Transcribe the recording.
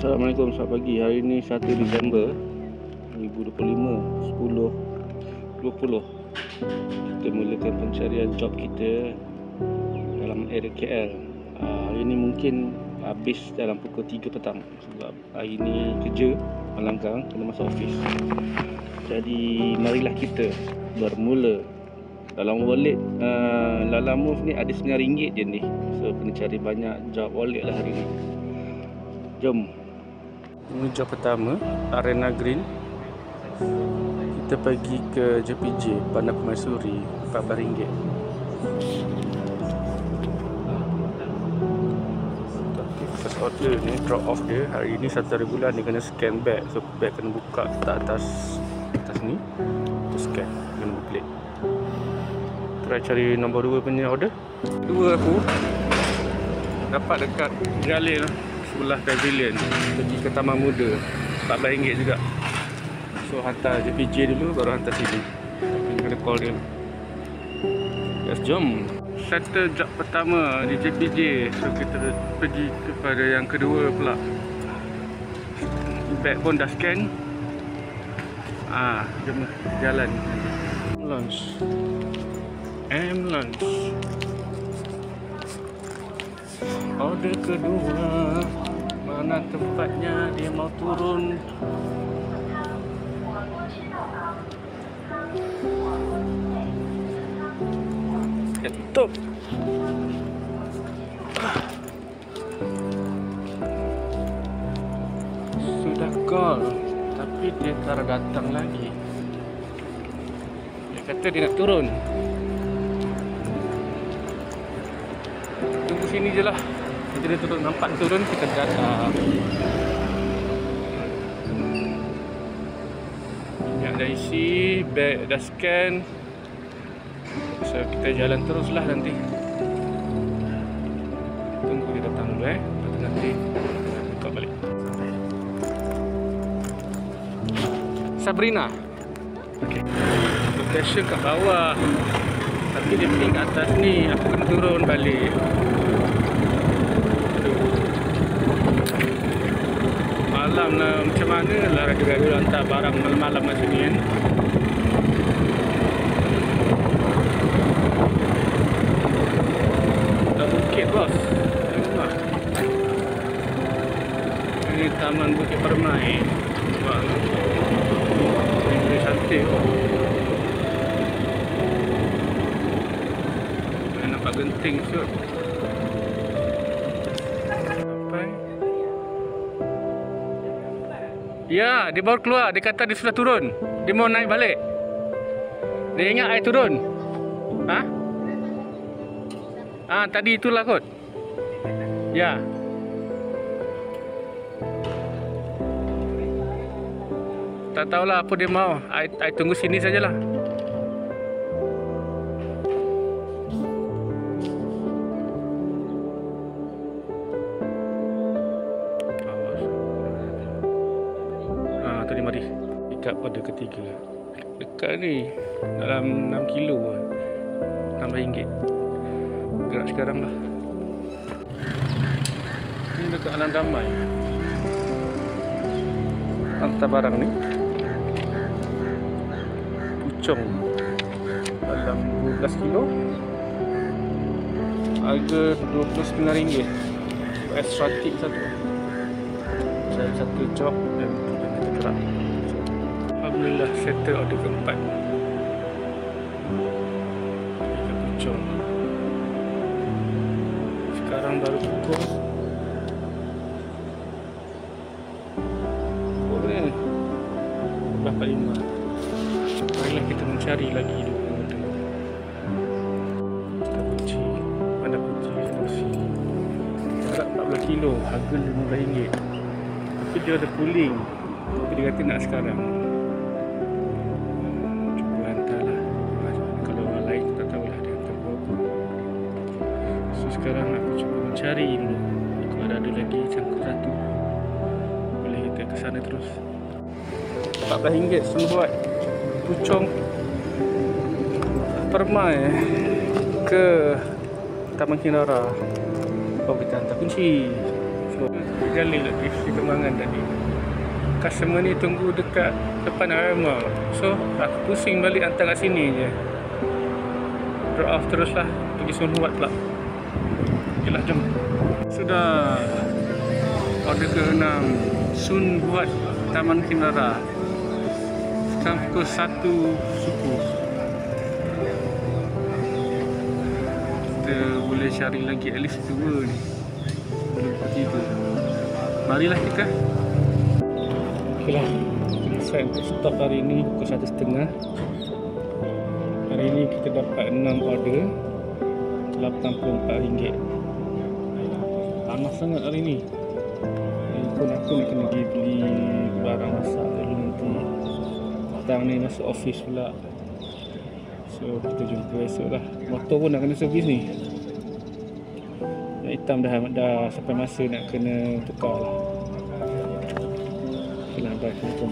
Assalamualaikum, selamat pagi. Hari ini 1 Disember 2025, 10.20. Kita mulakan pencarian job kita dalam area KL. Hari ini mungkin habis dalam pukul 3 petang sebab hari ini kerja melanggang, kena masuk office. Jadi marilah kita bermula. Dalam wallet Lalamove ni ada RM9 je ni. So kena cari banyak job wallet lah hari ni. Jom. Ini job pertama, Arena Green. Kita pergi ke JPJ Bandar Permaisuri, RM14. First order ni drop off dia. Hari ni 1 hari bulan ni kena scan bag. So bag kena buka tak atas ni. Tu scan kena plate. Try cari nombor 2 punya order. Kedua aku dapat dekat Jalil sebelah Pavilion, pergi ke Taman Muda, RM14 juga. So hantar JPJ dulu baru hantar sini. Tapi kena call dia. Let's jom. Settle job pertama di JPJ. So kita pergi kepada yang kedua pula. Bag pun dah scan. Jom jalan. Lunch. Lunch. Order kedua. Mana tempatnya dia mau turun? Ketuk. Sudah call, tapi dia tak datang lagi. Dia kata dia nak turun. Tunggu sini je lah. Nanti dia turun, nampak turun kita datang. Minyak dah isi, bag dah scan. So kita jalan teruslah nanti. Tunggu dia datang dulu nanti buka balik. Sabrina. Okey. Location kat bawah. Tapi dia pergi kat atas ni, aku kena turun balik. Malam lah, macam mana lah ragu-ragu hantar barang malam-malam macam ni kan. Dah Bukit bos. Ini Taman Bukit Permai. Wah, ini cantik. Nampak genting siut. Ya, dia baru keluar. Dia kata dia sudah turun. Dia mau naik balik. Dia ingat saya turun. Tadi itulah kot. Ya. Tak tahulah apa dia mau. I tunggu sini sajalah. Tadi mari pick up order ketiga. Dekat ni dalam 6 kilo lah. RM6. Gerak sekarang lah. Ini dekat Alam Damai. Hantar barang ni Puchong dalam 12 kilo. Harga RM29. Extra tip satu. Saya satu job dan kita gerak. Alhamdulillah settle order keempat. Kita Puchong. Sekarang baru pukul 45. Marilah kita mencari lagi dulu order. Kita kunci. Mana kunci nasi. Jarak 14 kilo. Harga RM15. Tapi dia ada cooling. Tapi dia kata nak sekarang. Cuba hantarlah. Kalau orang lain tak tahulah dia hantar berapa. So sekarang aku cuba mencari dulu. Kalau ada lagi cangkuk satu, boleh kita ke sana terus. RM14 semua buat Puchong Permai ke Taman Kinara. Oh, kita hantar kunci. So, Jalil lagi di Kembangan tadi. Customer ni tunggu dekat depan Arema. So aku pusing balik hantar kat sini je. Drop off teruslah pergi Sun Huat pula. Okeylah, jom. Sudah order ke-6 Sun Huat Taman Kinara. Sekarang pukul 1 suku. Kita boleh cari lagi at least 2 ni. Boleh pukul 3. Marilah kita. Okeylah, kita decide untuk stop hari ni pukul 1.30. Hari ni kita dapat 6 order, RM84. Panas sangat hari ni. Pun aku ni kena pergi beli barang masak dulu nanti. Petang ni masuk office pula. So kita jumpa esok lah. Motor pun nak kena servis ni. Yang hitam dah sampai masa nak kena tukar lah. Okay lah, bye. Assalamualaikum.